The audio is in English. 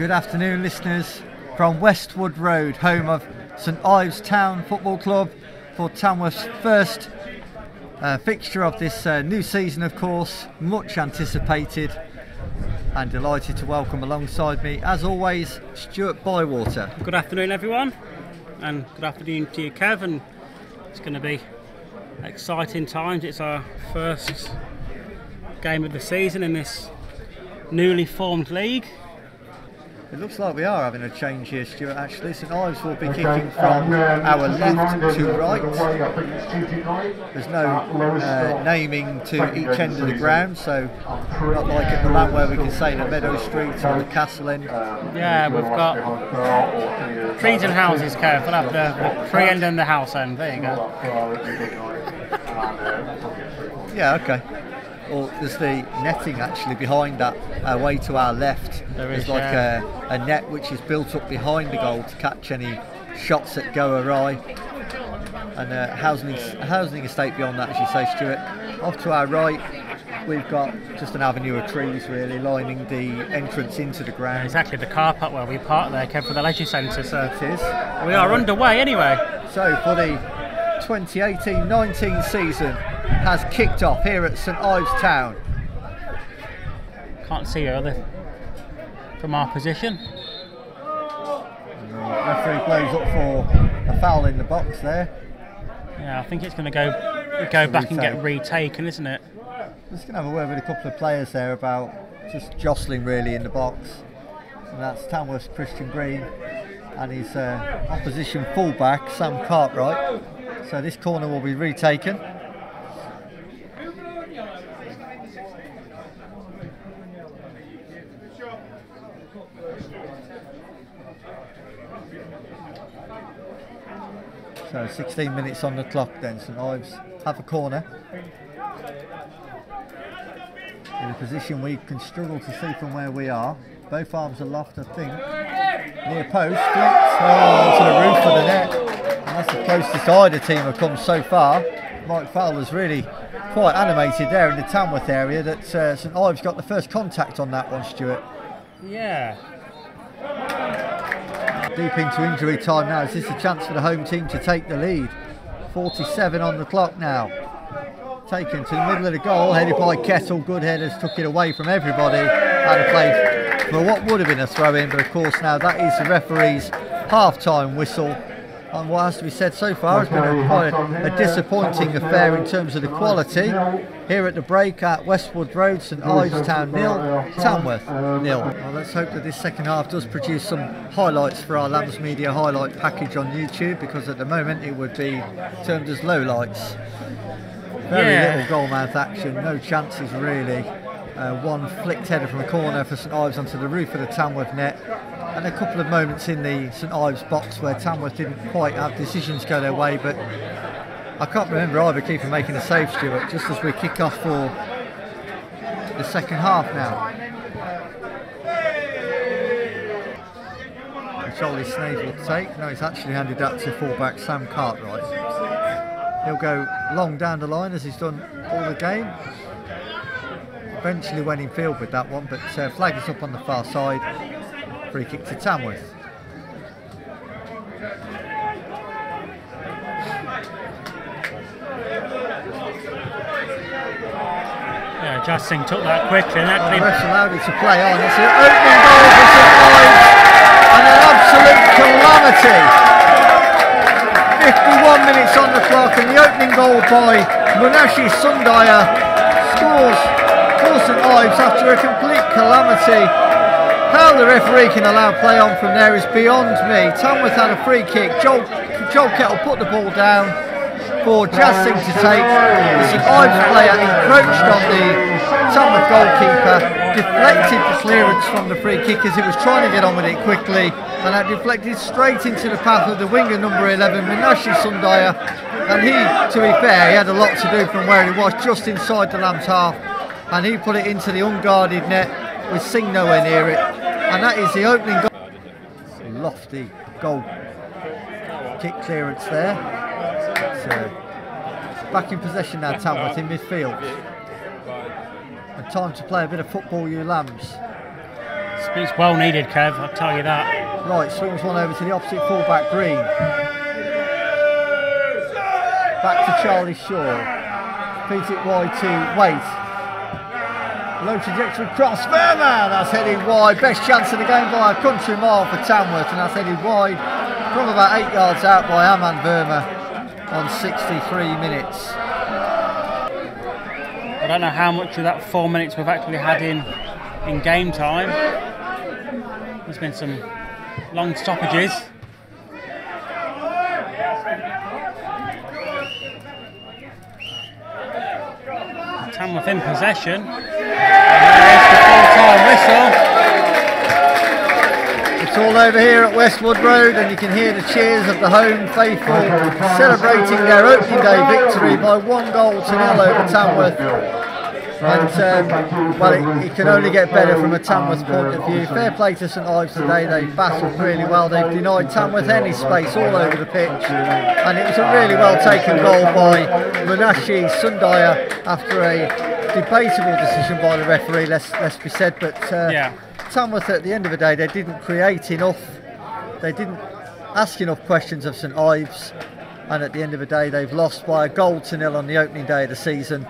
Good afternoon, listeners, from Westwood Road, home of St Ives Town Football Club, for Tamworth's first fixture of this new season, of course, much anticipated, and delighted to welcome alongside me, as always, Stuart Bywater. Good afternoon, everyone, and good afternoon to you, Kev. And it's going to be exciting times. It's our first game of the season in this newly formed league. It looks like we are having a change here, Stuart. Actually, St Ives will be kicking from our left to right. There's no naming to each end of the ground, so not like at the land where we can say the Meadow Street or the Castle End. Yeah, we've got trees and houses, Kev. We'll have the tree end and the house end. There you go. Yeah, okay. Well, there's the netting actually behind that, way to our left. There's like a net which is built up behind the goal to catch any shots that go awry. And a housing estate beyond that, as you say, Stuart. Off to our right, we've got just an avenue of trees really lining the entrance into the ground. Exactly, the car park where we park there, Kev, for the leisure centre. So it is. We are underway anyway. So for the 2018-19 season has kicked off here at St Ives Town. Can't see her from our position. And the referee blows up for a foul in the box there. Yeah, I think it's going to go back and get retaken, isn't it? Just going to have a word with a couple of players there about just jostling really in the box. And that's Tamworth's Christian Green and his opposition fullback Sam Cartwright. So this corner will be retaken. So 16 minutes on the clock then. St Ives have a corner. In a position we can struggle to see from where we are. Both arms aloft, I think. Near post, flicked onto the roof of the net. And that's the closest either team have come so far. Mike Fowler's really quite animated there in the Tamworth area that St Ives got the first contact on that one, Stuart. Yeah. Deep into injury time now. Is this a chance for the home team to take the lead? 47 on the clock now. Taken to the middle of the goal, headed by Kettle. Good headers, took it away from everybody. Had a play for what would have been a throw-in, but of course now that is the referee's half-time whistle. And what has to be said so far has been quite a disappointing affair in terms of the quality. Here at the break at Westwood Road, St Ives Town 0, Tamworth 0. Well, let's hope that this second half does produce some highlights for our Lambs Media highlight package on YouTube, because at the moment it would be termed as lowlights. Very little goalmouth action, no chances really. One flicked header from a corner for St Ives onto the roof of the Tamworth net, and a couple of moments in the St Ives box where Tamworth didn't quite have decisions go their way, but I can't remember either keeper making a save, Stuart, just as we kick off for the second half now. And Charlie Snave will take. No, he's actually handed that to fullback Sam Cartwright. He'll go long down the line as he's done all the game. Eventually went in field with that one, but flag is up on the far side. Free kick to Tamworth. Yeah, Justin took that quickly and actually... The ref's allowed it to play on. It's an opening goal for St Ives and an absolute calamity. 51 minutes on the clock, and the opening goal by Munashi Sundaya scores for St Ives after a complete calamity. How the referee can allow play on from there is beyond me. Tamworth had a free kick. Joel Kettle put the ball down for Jassing to take. The St Ives player encroached on the Tamworth goalkeeper, deflected the clearance from the free kick as he was trying to get on with it quickly, and that deflected straight into the path of the winger number 11, Munashi Sundaya. And he, to be fair, he had a lot to do from where he was, just inside the Lambs half, and he put it into the unguarded net with Singh nowhere near it. And that is the opening goal. Lofty goal kick clearance there. So back in possession now, Tamworth in midfield. And time to play a bit of football, you Lambs. It's well needed, Kev, I'll tell you that. Right, swings one over to the opposite fullback, Green. Back to Charlie Shaw. Feeds it wide to Waite. Low trajectory cross, Verma, that's headed wide. Best chance of the game by a country mile for Tamworth, and that's headed wide from about 8 yards out by Aman Verma on 63 minutes. I don't know how much of that 4 minutes we've actually had in game time. There's been some long stoppages. Tamworth in possession. There's the full-time whistle. It's all over here at Westwood Road, and you can hear the cheers of the home faithful celebrating their opening day victory by 1 goal to 0 over Tamworth. And well, it can only get better from a Tamworth point of view. Fair play to St Ives today. They battled really well. They've denied Tamworth any space all over the pitch, and it was a really well taken goal by Munashi Sundaya after a debatable decision by the referee, let's be said, but Tamworth at the end of the day, they didn't create enough, they didn't ask enough questions of St Ives, and at the end of the day they've lost by 1 goal to 0 on the opening day of the season.